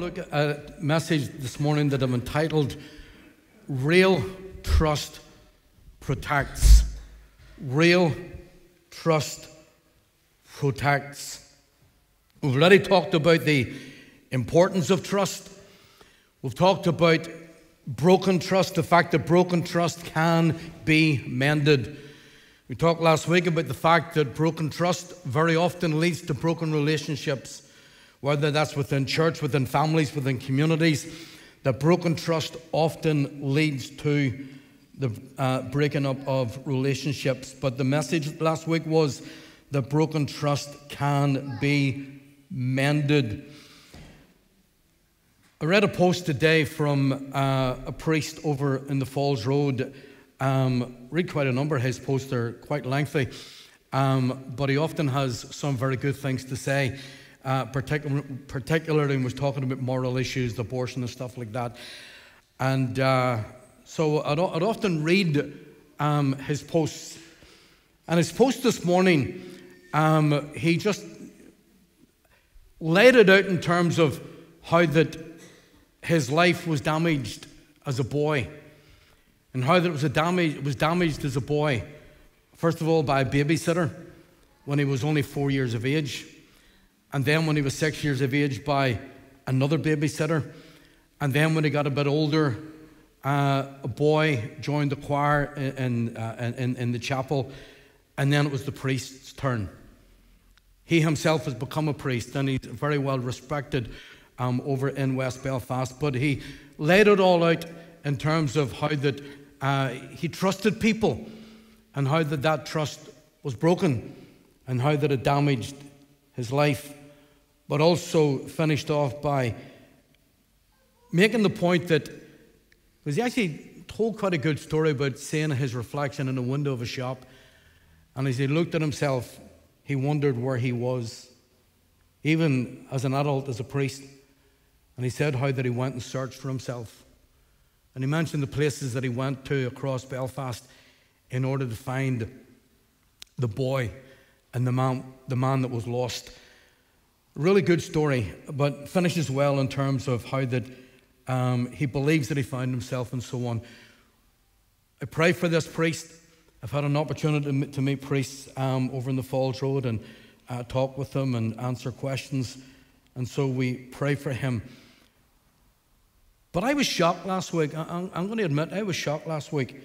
look at a message this morning that I've entitled, Real Trust Protects. Real Trust Protects. We've already talked about the importance of trust. We've talked about broken trust, the fact that broken trust can be mended. We talked last week about the fact that broken trust very often leads to broken relationships, whether that's within church, within families, within communities. That broken trust often leads to the breaking up of relationships. But the message last week was that broken trust can be mended. I read a post today from a priest over in the Falls Road. Read quite a number of his posts. They're quite lengthy, but he often has some very good things to say. Particularly when he was talking about moral issues, abortion and stuff like that. And so I'd often read his posts. And his post this morning, he just laid it out in terms of how that his life was damaged as a boy, and how that it was damaged as a boy, first of all by a babysitter when he was only 4 years of age, and then when he was 6 years of age by another babysitter, and then when he got a bit older, a boy joined the choir in the chapel, and then it was the priest's turn. He himself has become a priest, and he's very well respected over in West Belfast. But he laid it all out in terms of how that he trusted people, and how that trust was broken, and how that it damaged his life. But also finished off by making the point that, because he actually told quite a good story about seeing his reflection in the window of a shop, and as he looked at himself, he wondered where he was, even as an adult, as a priest. And he said how that he went and searched for himself. And he mentioned the places that he went to across Belfast in order to find the boy and the man that was lost. Really good story, but finishes well in terms of how that he believes that he found himself and so on. I pray for this priest. I've had an opportunity to meet priests over in the Falls Road and talk with them and answer questions. And so we pray for him. But I was shocked last week. I'm going to admit, I was shocked last week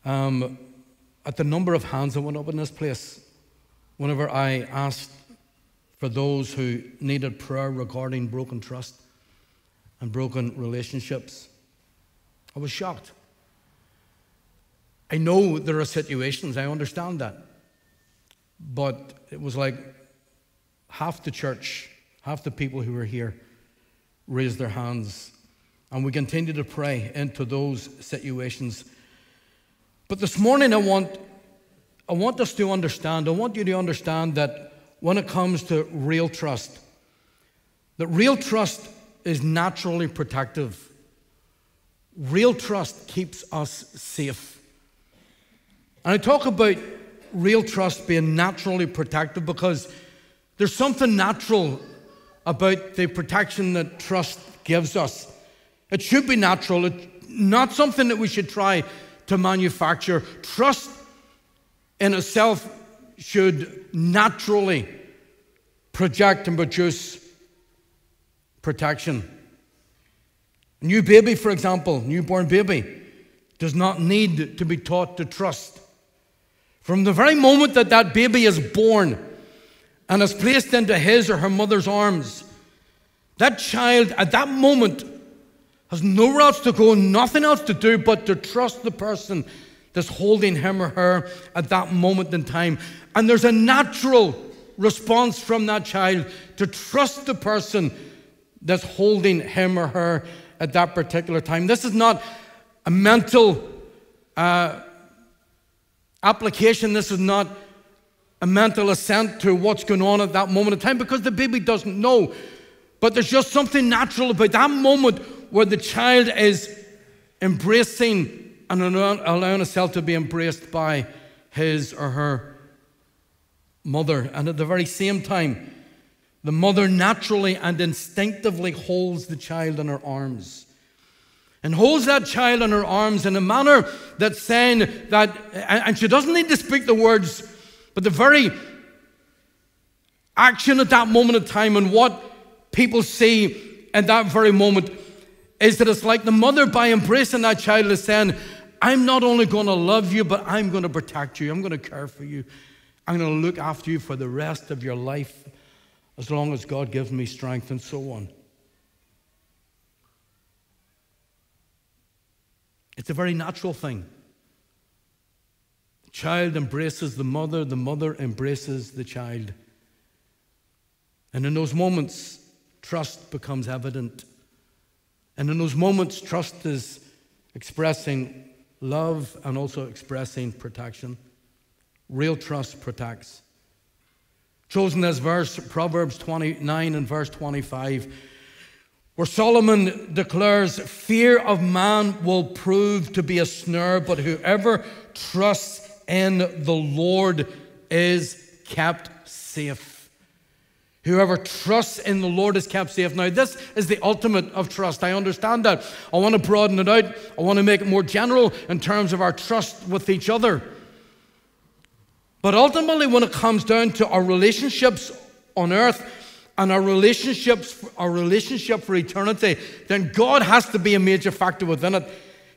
at the number of hands that went up in this place whenever I asked for those who needed prayer regarding broken trust and broken relationships. I was shocked. I know there are situations, I understand that. But it was like half the church, half the people who were here raised their hands. And we continue to pray into those situations. But this morning I want us to understand, I want you to understand that when it comes to real trust, that real trust is naturally protective. Real trust keeps us safe. And I talk about real trust being naturally protective because there's something natural about the protection that trust gives us. It should be natural. It's not something that we should try to manufacture. Trust in itself should naturally project and produce protection. A new baby, for example, newborn baby, does not need to be taught to trust. From the very moment that that baby is born and is placed into his or her mother's arms, that child at that moment has nowhere else to go, nothing else to do but to trust the person that's holding him or her at that moment in time. And there's a natural response from that child to trust the person that's holding him or her at that particular time. This is not a mental application. This is not a mental assent to what's going on at that moment in time, because the baby doesn't know. But there's just something natural about that moment where the child is embracing and allowing itself to be embraced by his or her mother. And at the very same time, the mother naturally and instinctively holds the child in her arms. And holds that child in her arms in a manner that's saying that, and she doesn't need to speak the words, but the very action at that moment of time and what people see at that very moment is that it's like the mother, by embracing that child, is saying, I'm not only going to love you, but I'm going to protect you. I'm going to care for you. I'm going to look after you for the rest of your life as long as God gives me strength, and so on. It's a very natural thing. The child embraces the mother embraces the child. And in those moments, trust becomes evident. And in those moments, trust is expressing love and also expressing protection. Real trust protects. Chosen as verse, Proverbs 29 and verse 25, where Solomon declares, fear of man will prove to be a snare, but whoever trusts in the Lord is kept safe. Whoever trusts in the Lord is kept safe. Now, this is the ultimate of trust. I understand that. I want to broaden it out. I want to make it more general in terms of our trust with each other. But ultimately, when it comes down to our relationships on earth and our relationship for eternity, then God has to be a major factor within it.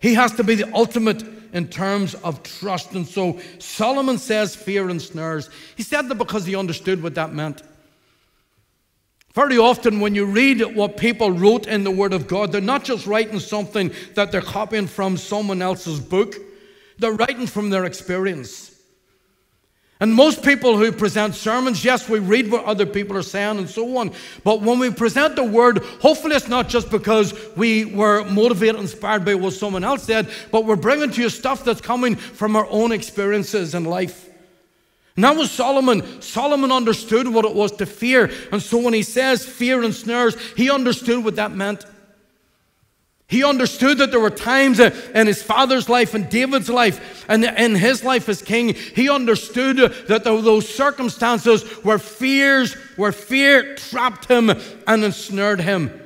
He has to be the ultimate in terms of trust. And so Solomon says fear and snares. He said that because he understood what that meant. Very often when you read what people wrote in the Word of God, they're not just writing something that they're copying from someone else's book. They're writing from their experience. And most people who present sermons, yes, we read what other people are saying and so on. But when we present the Word, hopefully it's not just because we were motivated, inspired by what someone else said, but we're bringing to you stuff that's coming from our own experiences in life. And that was Solomon. Solomon understood what it was to fear. And so when he says fear and snares, he understood what that meant. He understood that there were times in his father's life and David's life and in his life as king, he understood that there were those circumstances where fear trapped him and ensnared him.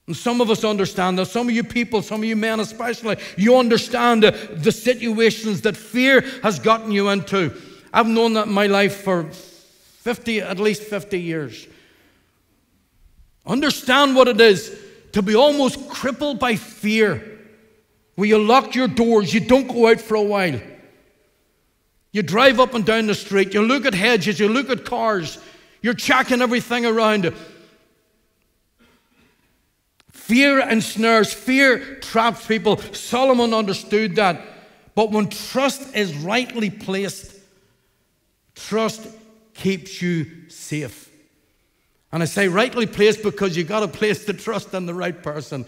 And some of us understand that. Some of you people, some of you men especially, you understand the situations that fear has gotten you into. I've known that in my life for at least 50 years. Understand what it is to be almost crippled by fear, where you lock your doors, you don't go out for a while. You drive up and down the street, you look at hedges, you look at cars, you're checking everything around. Fear ensnares, fear traps people. Solomon understood that. But when trust is rightly placed, trust keeps you safe. And I say rightly placed because you've got to place the trust in the right person.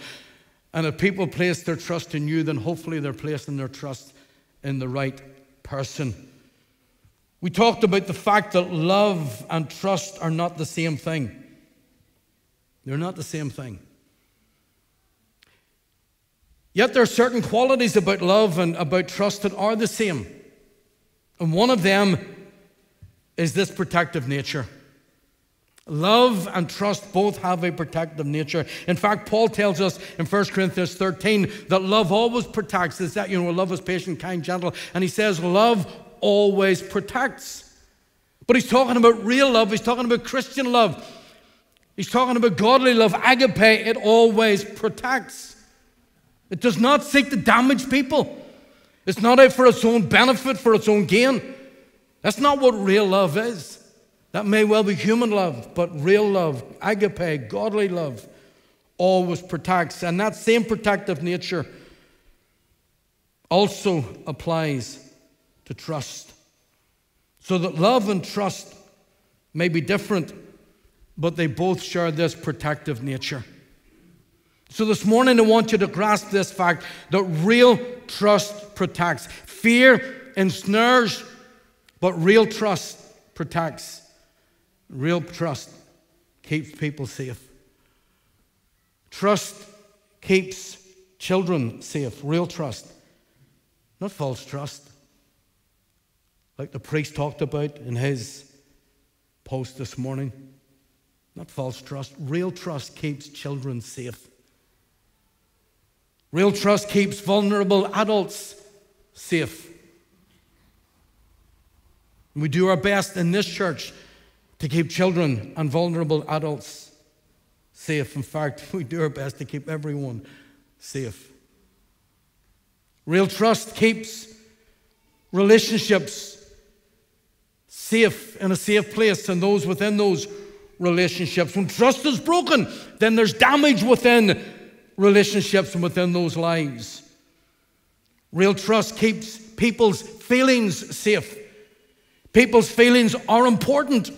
And if people place their trust in you, then hopefully they're placing their trust in the right person. We talked about the fact that love and trust are not the same thing. They're not the same thing. Yet there are certain qualities about love and about trust that are the same. And one of them is this protective nature. Love and trust both have a protective nature. In fact, Paul tells us in 1 Corinthians 13 that love always protects. Is that, love is patient, kind, gentle. And he says love always protects. But he's talking about real love. He's talking about Christian love. He's talking about godly love. Agape, it always protects. It does not seek to damage people. It's not out for its own benefit, for its own gain. That's not what real love is. That may well be human love, but real love, agape, godly love, always protects. And that same protective nature also applies to trust. So that love and trust may be different, but they both share this protective nature. So this morning I want you to grasp this fact that real trust protects. Fear ensnares, but real trust protects. Real trust keeps people safe. Trust keeps children safe. Real trust, not false trust, like the priest talked about in his post this morning. Not false trust. Real trust keeps children safe. Real trust keeps vulnerable adults safe. We do our best in this church to keep children and vulnerable adults safe. In fact, we do our best to keep everyone safe. Real trust keeps relationships safe, in a safe place, and those within those relationships. When trust is broken, then there's damage within relationships and within those lives. Real trust keeps people's feelings safe. People's feelings are important.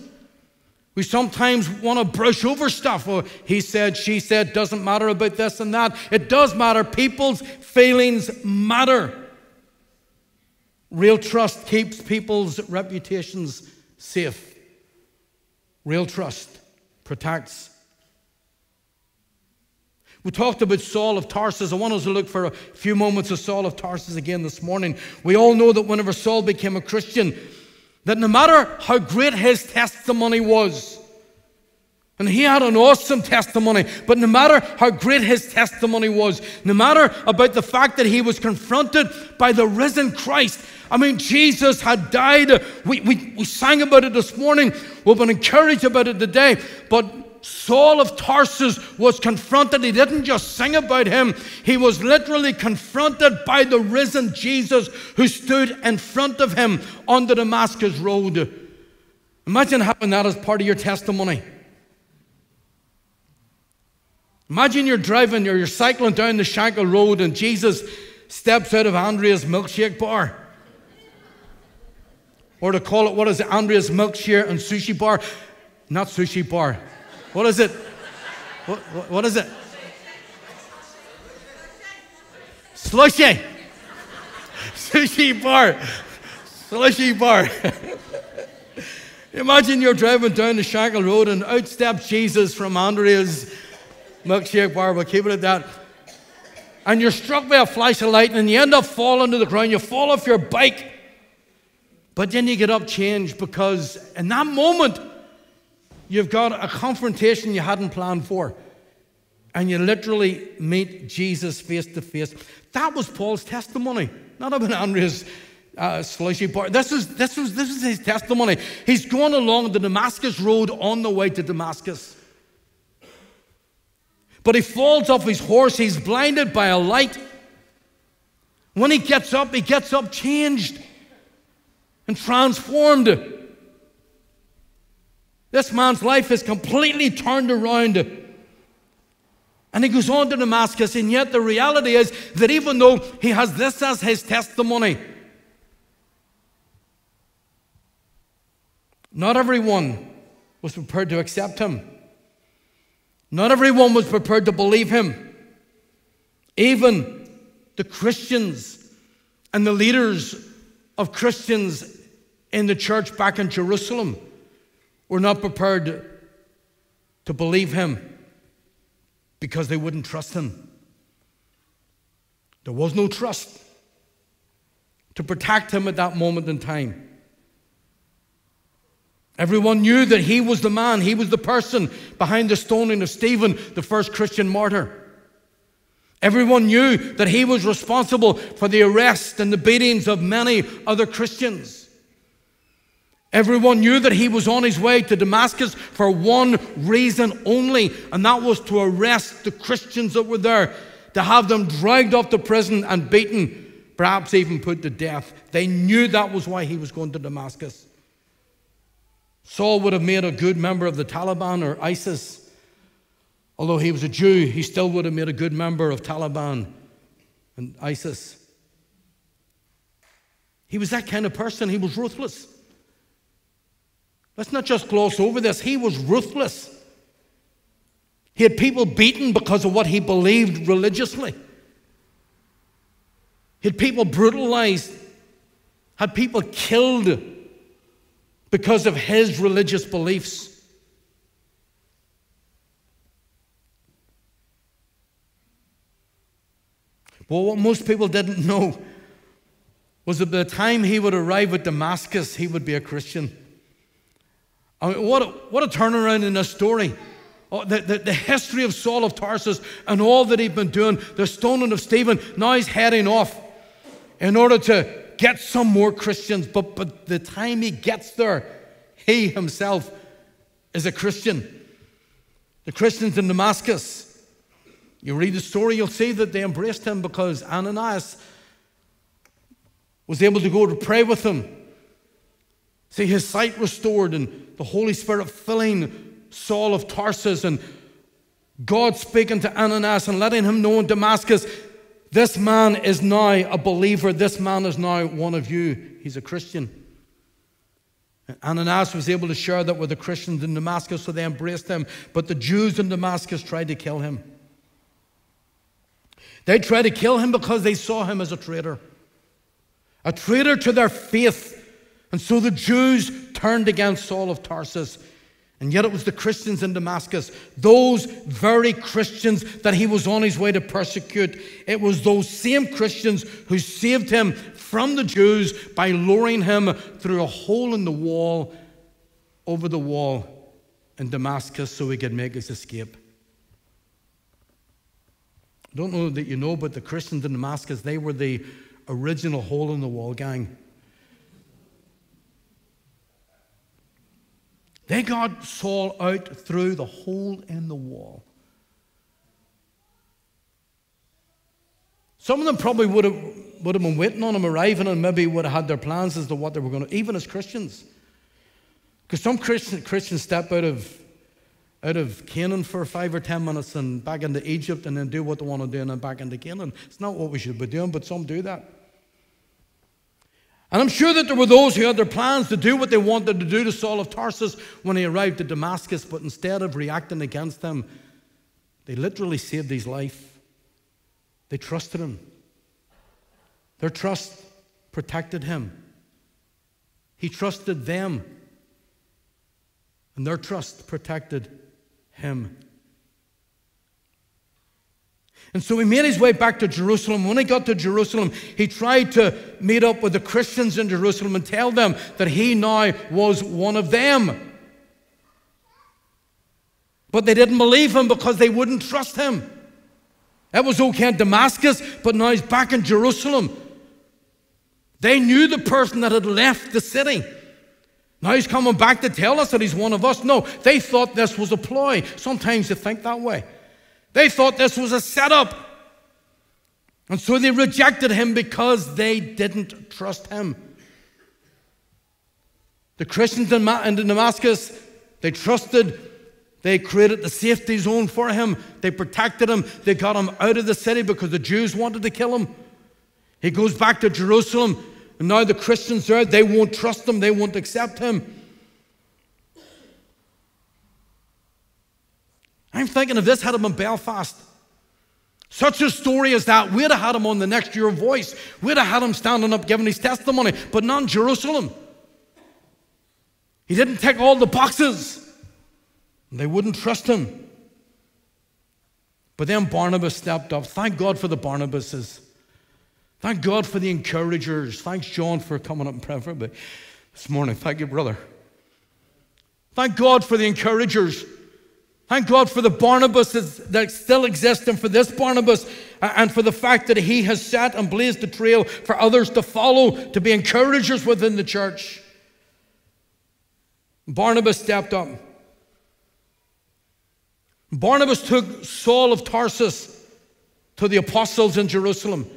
We sometimes want to brush over stuff. Oh, he said, she said, doesn't matter about this and that. It does matter. People's feelings matter. Real trust keeps people's reputations safe. Real trust protects. We talked about Saul of Tarsus. I want us to look for a few moments of Saul of Tarsus again this morning. We all know that whenever Saul became a Christian, that no matter how great his testimony was, and he had an awesome testimony, but no matter how great his testimony was, no matter about the fact that he was confronted by the risen Christ. I mean, Jesus had died. We sang about it this morning. We've been encouraged about it today. But Saul of Tarsus was confronted. He didn't just sing about him. He was literally confronted by the risen Jesus who stood in front of him on the Damascus road. Imagine having that as part of your testimony. Imagine you're driving or you're cycling down the Shankill Road and Jesus steps out of Andrea's milkshake bar. Or to call it, what is it? Andrea's milkshake and sushi bar. Not sushi bar. What is it? What is it? Slushy. Sushi bar. Slushy bar. Imagine you're driving down the Shankill Road and out steps Jesus from Andrea's milkshake bar. We'll keep it at that. And you're struck by a flash of lightning and you end up falling to the ground. You fall off your bike. But then you get up changed because in that moment, you've got a confrontation you hadn't planned for. And you literally meet Jesus face to face. That was Paul's testimony. Not about Andrea's slushy bar. This was his testimony. He's going along the Damascus road on the way to Damascus. But he falls off his horse. He's blinded by a light. When he gets up changed and transformed. This man's life is completely turned around. And he goes on to Damascus, and yet the reality is that even though he has this as his testimony, not everyone was prepared to accept him. Not everyone was prepared to believe him. Even the Christians and the leaders of Christians in the church back in Jerusalem were not prepared to believe him because they wouldn't trust him. There was no trust to protect him at that moment in time. Everyone knew that he was the man, he was the person behind the stoning of Stephen, the first Christian martyr. Everyone knew that he was responsible for the arrest and the beatings of many other Christians. Everyone knew that he was on his way to Damascus for one reason only, and that was to arrest the Christians that were there, to have them dragged off to prison and beaten, perhaps even put to death. They knew that was why he was going to Damascus. Saul would have made a good member of the Taliban or ISIS. Although he was a Jew, he still would have made a good member of Taliban and ISIS. He was that kind of person. He was ruthless. Let's not just gloss over this. He was ruthless. He had people beaten because of what he believed religiously. He had people brutalized, had people killed because of his religious beliefs. Well, what most people didn't know was that by the time he would arrive at Damascus, he would be a Christian. I mean, what a turnaround in this story. Oh, the history of Saul of Tarsus and all that he'd been doing, the stoning of Stephen, now he's heading off in order to get some more Christians. But the time he gets there, he himself is a Christian. The Christians in Damascus, you read the story, you'll see that they embraced him because Ananias was able to go to pray with him. See his sight restored and the Holy Spirit filling Saul of Tarsus, and God speaking to Ananias and letting him know in Damascus, this man is now a believer. This man is now one of you. He's a Christian. And Ananias was able to share that with the Christians in Damascus, so they embraced him. But the Jews in Damascus tried to kill him. They tried to kill him because they saw him as a traitor to their faith. And so the Jews turned against Saul of Tarsus. And yet it was the Christians in Damascus, those very Christians that he was on his way to persecute. It was those same Christians who saved him from the Jews by luring him through a hole in the wall, over the wall in Damascus, so he could make his escape. I don't know that you know, but the Christians in Damascus, they were the original hole in the wall gang. They got Saul out through the hole in the wall. Some of them probably would have been waiting on him arriving and maybe would have had their plans as to what they were going to, even as Christians. Because some Christians step out of Canaan for 5 or 10 minutes and back into Egypt and then do what they want to do and then back into Canaan. It's not what we should be doing, but some do that. And I'm sure that there were those who had their plans to do what they wanted to do to Saul of Tarsus when he arrived at Damascus, but instead of reacting against him, they literally saved his life. They trusted him. Their trust protected him. He trusted them, and their trust protected him. And so he made his way back to Jerusalem. When he got to Jerusalem, he tried to meet up with the Christians in Jerusalem and tell them that he now was one of them. But they didn't believe him because they wouldn't trust him. That was okay in Damascus, but now he's back in Jerusalem. They knew the person that had left the city. Now he's coming back to tell us that he's one of us. No, they thought this was a ploy. Sometimes you think that way. They thought this was a setup. And so they rejected him because they didn't trust him. The Christians in Damascus, they trusted. They created the safety zone for him. They protected him. They got him out of the city because the Jews wanted to kill him. He goes back to Jerusalem, and now the Christians there, they won't trust him. They won't accept him. I'm thinking if this had him in Belfast, such a story as that, we'd have had him on the next Your Voice. We'd have had him standing up giving his testimony, but not in Jerusalem. He didn't tick all the boxes. They wouldn't trust him. But then Barnabas stepped up. Thank God for the Barnabases. Thank God for the encouragers. Thanks, John, for coming up and praying for me this morning. Thank you, brother. Thank God for the encouragers. Thank God for the Barnabases that still exist, and for this Barnabas, and for the fact that he has set and blazed the trail for others to follow, to be encouragers within the church. Barnabas stepped up. Barnabas took Saul of Tarsus to the apostles in Jerusalem.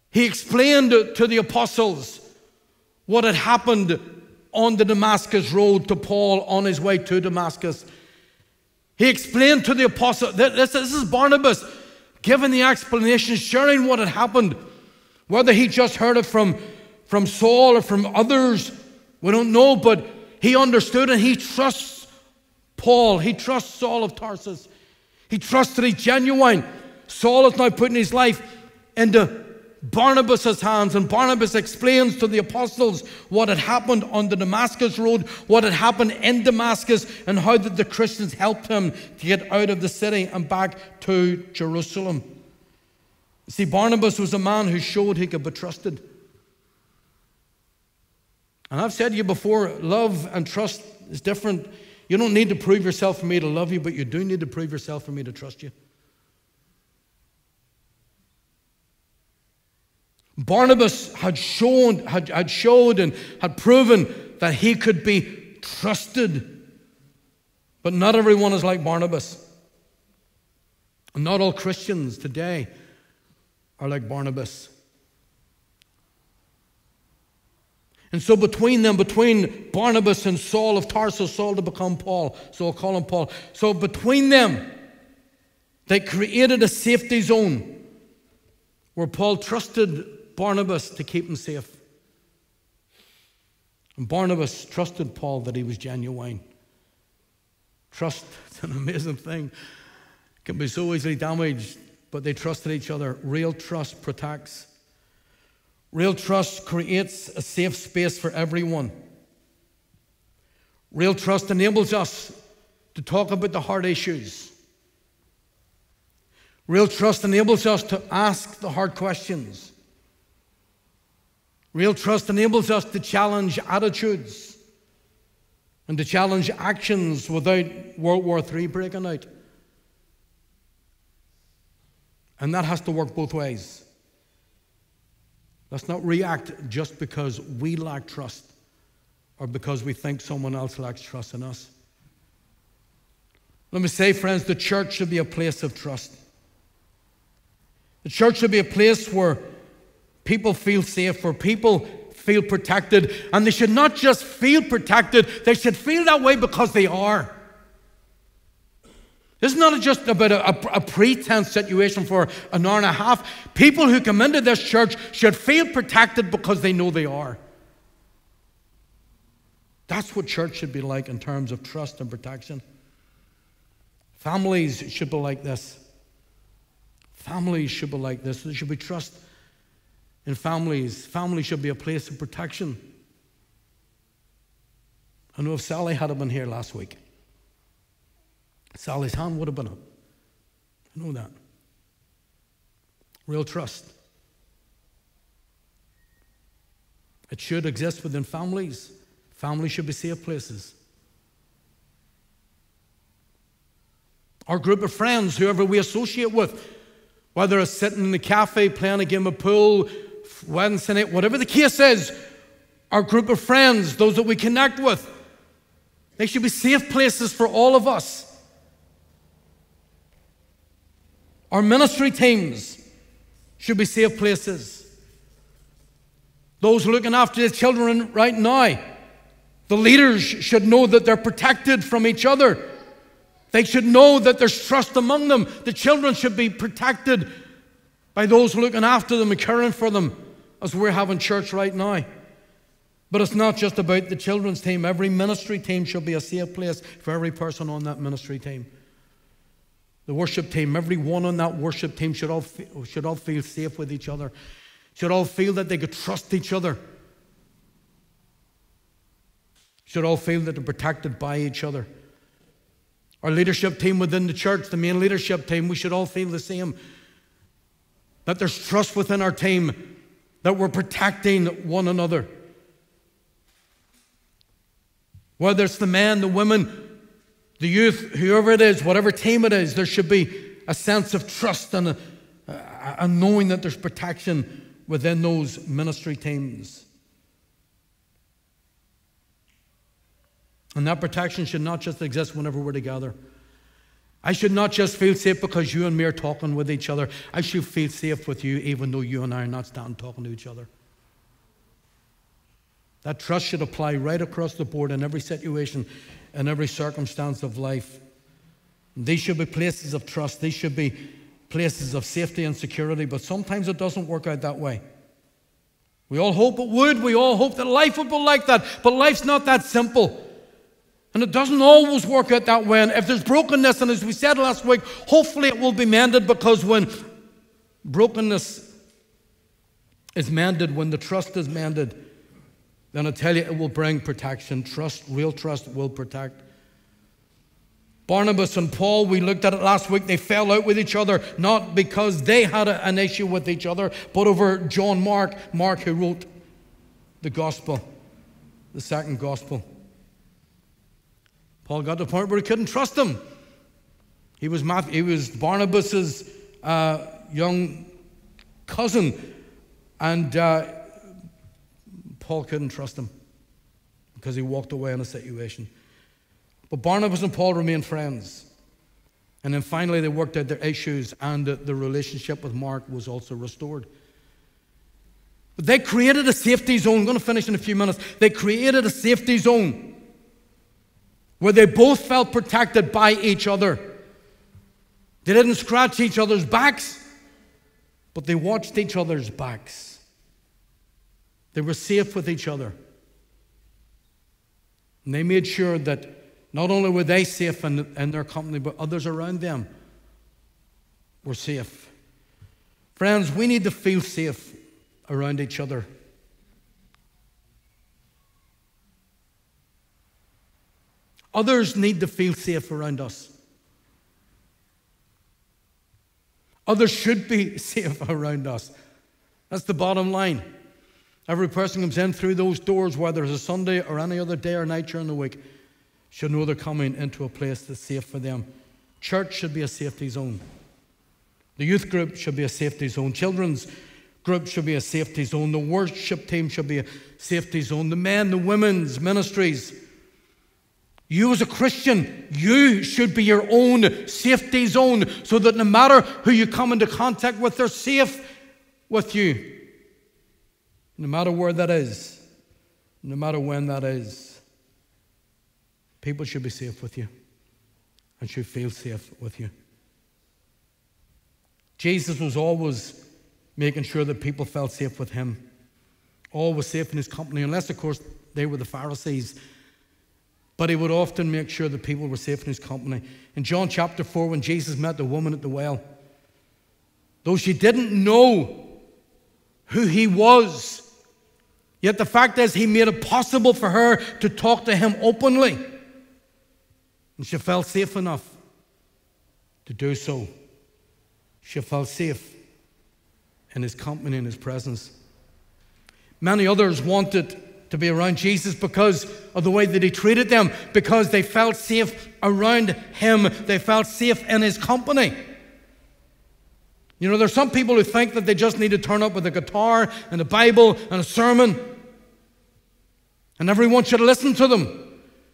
He explained to the apostles what had happened on the Damascus road to Paul on his way to Damascus. He explained to the apostles, this is Barnabas giving the explanation, sharing what had happened. Whether he just heard it from Saul or from others, we don't know, but he understood, and he trusts Paul. He trusts Saul of Tarsus. He trusts that he's genuine. Saul is now putting his life into Barnabas' hands, and Barnabas explains to the apostles what had happened on the Damascus road, what had happened in Damascus, and how that the Christians helped him to get out of the city and back to Jerusalem. See, Barnabas was a man who showed he could be trusted. And I've said to you before, love and trust is different. You don't need to prove yourself for me to love you, but you do need to prove yourself for me to trust you. Barnabas had showed and had proven that he could be trusted. But not everyone is like Barnabas. And not all Christians today are like Barnabas. And so between Barnabas and Saul of Tarsus, Saul to become Paul, so I'll call him Paul. So between them, they created a safety zone where Paul trusted Barnabas to keep him safe. And Barnabas trusted Paul that he was genuine. Trust is an amazing thing. It can be so easily damaged, but they trusted each other. Real trust protects. Real trust creates a safe space for everyone. Real trust enables us to talk about the hard issues. Real trust enables us to ask the hard questions. Real trust enables us to challenge attitudes and to challenge actions without World War III breaking out. And that has to work both ways. Let's not react just because we lack trust or because we think someone else lacks trust in us. Let me say, friends, the church should be a place of trust. The church should be a place where people feel safe, where people feel protected. And they should not just feel protected, they should feel that way because they are. This is not just about a pretense situation for an hour and a half. People who come into this church should feel protected because they know they are. That's what church should be like in terms of trust and protection. Families should be like this. Families should be like this. There should be trust in families. Families should be a place of protection. I know if Sally had been here last week, Sally's hand would have been up. I know that. Real trust. It should exist within families. Families should be safe places. Our group of friends, whoever we associate with, whether it's sitting in the cafe, playing a game of pool, Wednesday night, whatever the case is, our group of friends, those that we connect with, they should be safe places for all of us. Our ministry teams should be safe places. Those looking after the children right now, the leaders should know that they're protected from each other. They should know that there's trust among them. The children should be protected by those looking after them and caring for them as we're having church right now. But it's not just about the children's team. Every ministry team should be a safe place for every person on that ministry team. The worship team, everyone on that worship team should all feel safe with each other. Should all feel that they could trust each other. Should all feel that they're protected by each other. Our leadership team within the church, the main leadership team, we should all feel the same. That there's trust within our team, that we're protecting one another. Whether it's the men, the women, the youth, whoever it is, whatever team it is, there should be a sense of trust and a knowing that there's protection within those ministry teams. And that protection should not just exist whenever we're together. I should not just feel safe because you and me are talking with each other. I should feel safe with you even though you and I are not standing talking to each other. That trust should apply right across the board in every situation, in every circumstance of life. These should be places of trust. These should be places of safety and security, but sometimes it doesn't work out that way. We all hope it would. We all hope that life would be like that, but life's not that simple. And it doesn't always work out that way. And if there's brokenness, and as we said last week, hopefully it will be mended, because when brokenness is mended, when the trust is mended, then I tell you, it will bring protection. Trust, real trust will protect. Barnabas and Paul, we looked at it last week, they fell out with each other, not because they had an issue with each other, but over John Mark who wrote the gospel. the second gospel. Paul got to the point where he couldn't trust him. He was Barnabas's young cousin, and Paul couldn't trust him because he walked away in a situation. But Barnabas and Paul remained friends. And then finally they worked out their issues, and the relationship with Mark was also restored. But they created a safety zone. I'm going to finish in a few minutes. They created a safety zone where they both felt protected by each other. They didn't scratch each other's backs, but they watched each other's backs. They were safe with each other. And they made sure that not only were they safe in their company, but others around them were safe. Friends, we need to feel safe around each other. Others need to feel safe around us. Others should be safe around us. That's the bottom line. Every person comes in through those doors, whether it's a Sunday or any other day or night during the week, should know they're coming into a place that's safe for them. Church should be a safety zone. The youth group should be a safety zone. Children's group should be a safety zone. The worship team should be a safety zone. The men, the women's ministries. You as a Christian, you should be your own safety zone so that no matter who you come into contact with, they're safe with you. No matter where that is, no matter when that is. People should be safe with you and should feel safe with you. Jesus was always making sure that people felt safe with him, always safe in his company, unless, of course, they were the Pharisees. But he would often make sure that people were safe in his company. In John chapter 4, when Jesus met the woman at the well, though she didn't know who he was, yet the fact is he made it possible for her to talk to him openly. And she felt safe enough to do so. She felt safe in his company, in his presence. Many others wanted to be around Jesus because of the way that he treated them, because they felt safe around him. They felt safe in his company. You know, there's some people who think that they just need to turn up with a guitar and a Bible and a sermon, and everyone should listen to them.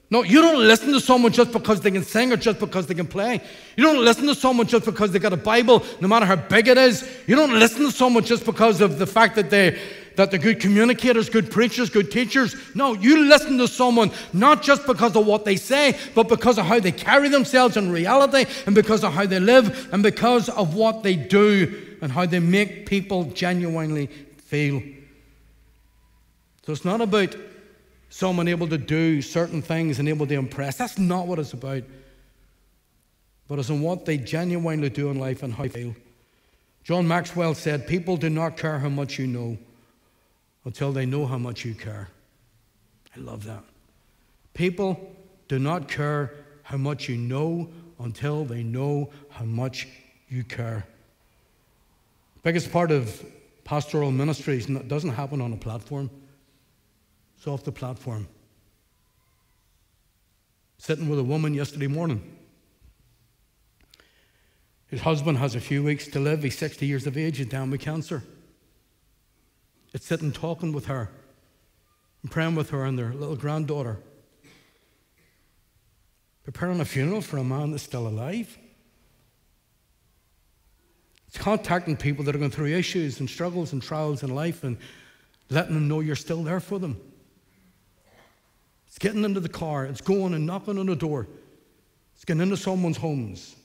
No, you don't listen to someone just because they can sing or just because they can play. You don't listen to someone just because they got a Bible, no matter how big it is. You don't listen to someone just because of the fact that they're good communicators, good preachers, good teachers. No, you listen to someone not just because of what they say, but because of how they carry themselves in reality, and because of how they live, and because of what they do, and how they make people genuinely feel. So it's not about someone able to do certain things and able to impress. That's not what it's about. But it's in what they genuinely do in life and how they feel. John Maxwell said, people do not care how much you know until they know how much you care. I love that. People do not care how much you know until they know how much you care. The biggest part of pastoral ministry doesn't happen on a platform. It's off the platform. Sitting with a woman yesterday morning. His husband has a few weeks to live. He's 60 years of age. He's down with cancer. It's sitting talking with her and praying with her and their little granddaughter. Preparing a funeral for a man that's still alive. It's contacting people that are going through issues and struggles and trials in life and letting them know you're still there for them. It's getting into the car. It's going and knocking on the door. It's getting into someone's homes.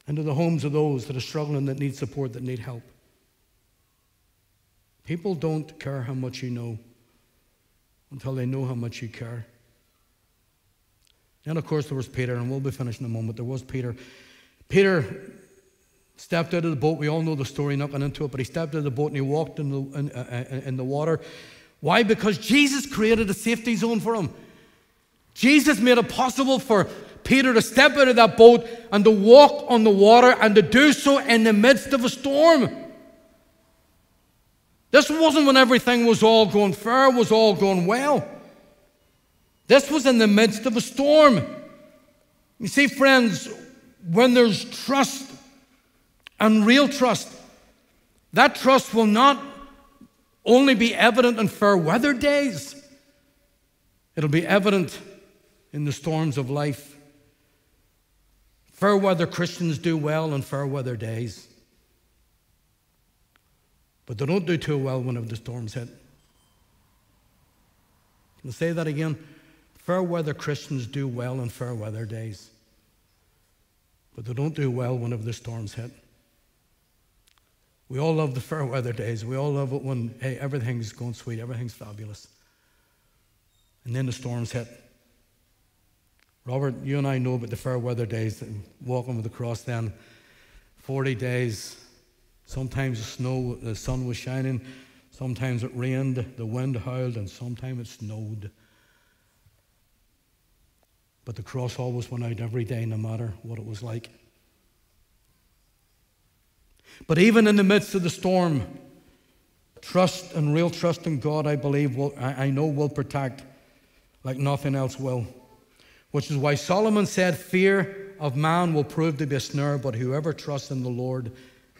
Into the homes of those that are struggling, that need support, that need help. People don't care how much you know until they know how much you care. And of course there was Peter, and we'll be finished in a moment. There was Peter. Peter stepped out of the boat. We all know the story, not going into it, but he stepped out of the boat and he walked in the water. Why? Because Jesus created a safety zone for him. Jesus made it possible for Peter to step out of that boat and to walk on the water, and to do so in the midst of a storm. This wasn't when everything was all going fair, was all going well. This was in the midst of a storm. You see, friends, when there's trust and real trust, that trust will not only be evident on fair weather days. It'll be evident in the storms of life. Fair weather Christians do well on fair weather days. But they don't do too well whenever the storms hit. Can I say that again? Fair weather Christians do well on fair weather days. But they don't do well whenever the storms hit. We all love the fair weather days. We all love it when, hey, everything's going sweet, everything's fabulous. And then the storms hit. Robert, you and I know about the fair weather days, walking with the cross then. 40 days. Sometimes the sun was shining. Sometimes it rained, the wind howled, and sometimes it snowed. But the cross always went out every day, no matter what it was like. But even in the midst of the storm, trust and real trust in God, I believe, I know will protect like nothing else will. Which is why Solomon said, fear of man will prove to be a snare, but whoever trusts in the Lord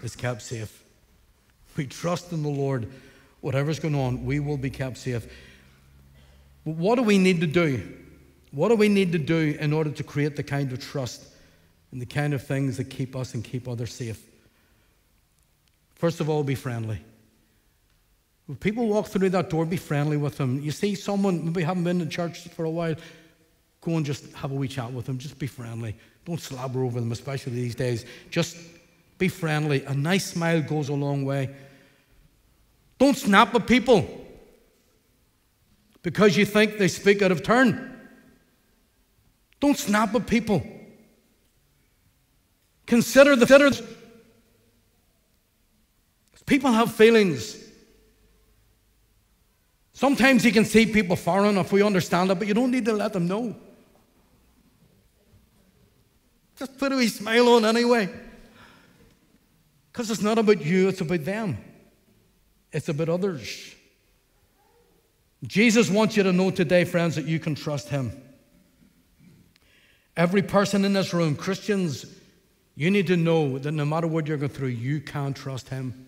is kept safe. We trust in the Lord. Whatever's going on, we will be kept safe. But what do we need to do? What do we need to do in order to create the kind of trust and the kind of things that keep us and keep others safe? First of all, be friendly. When people walk through that door, be friendly with them. You see someone, maybe haven't been in church for a while, go and just have a wee chat with them. Just be friendly. Don't slobber over them, especially these days. Just be friendly. A nice smile goes a long way. Don't snap at people because you think they speak out of turn. Don't snap at people. Consider people have feelings. Sometimes you can see people far enough, we understand it, but you don't need to let them know. Just put a wee smile on anyway. Because it's not about you, it's about them. It's about others. Jesus wants you to know today, friends, that you can trust him. Every person in this room, Christians, you need to know that no matter what you're going through, you can trust him.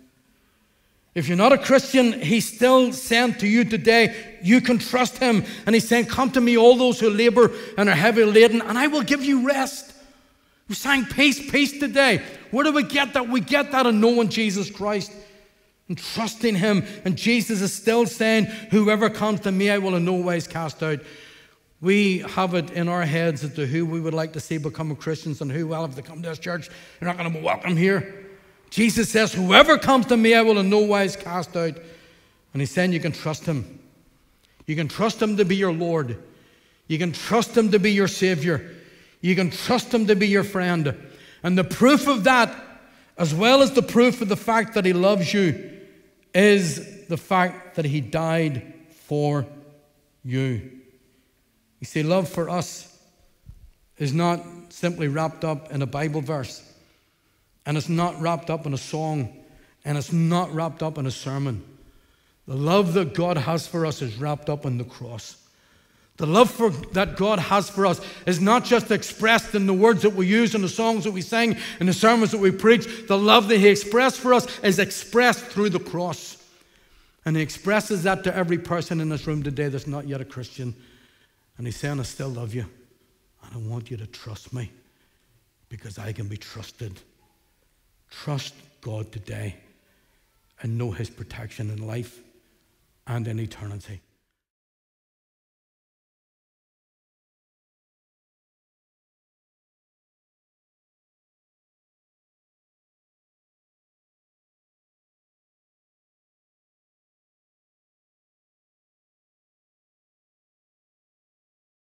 If you're not a Christian, he's still saying to you today, you can trust him. And he's saying, come to me, all those who labor and are heavy laden, and I will give you rest. We sang peace, peace today. Where do we get that? We get that in knowing Jesus Christ and trusting him. And Jesus is still saying, whoever comes to me, I will in no wise cast out. We have it in our heads as to who we would like to see become Christians and who, well, if they come to this church, they're not going to be welcome here. Jesus says, whoever comes to me, I will in no wise cast out. And he's saying you can trust him. You can trust him to be your Lord. You can trust him to be your Savior. You can trust him to be your friend. And the proof of that, as well as the proof of the fact that he loves you, is the fact that he died for you. You see, love for us is not simply wrapped up in a Bible verse. And it's not wrapped up in a song. And it's not wrapped up in a sermon. The love that God has for us is wrapped up in the cross. The love that God has for us is not just expressed in the words that we use and the songs that we sing and the sermons that we preach. The love that he expressed for us is expressed through the cross. And he expresses that to every person in this room today that's not yet a Christian. And he's saying, I still love you. And I want you to trust me because I can be trusted. Trust God today and know his protection in life and in eternity.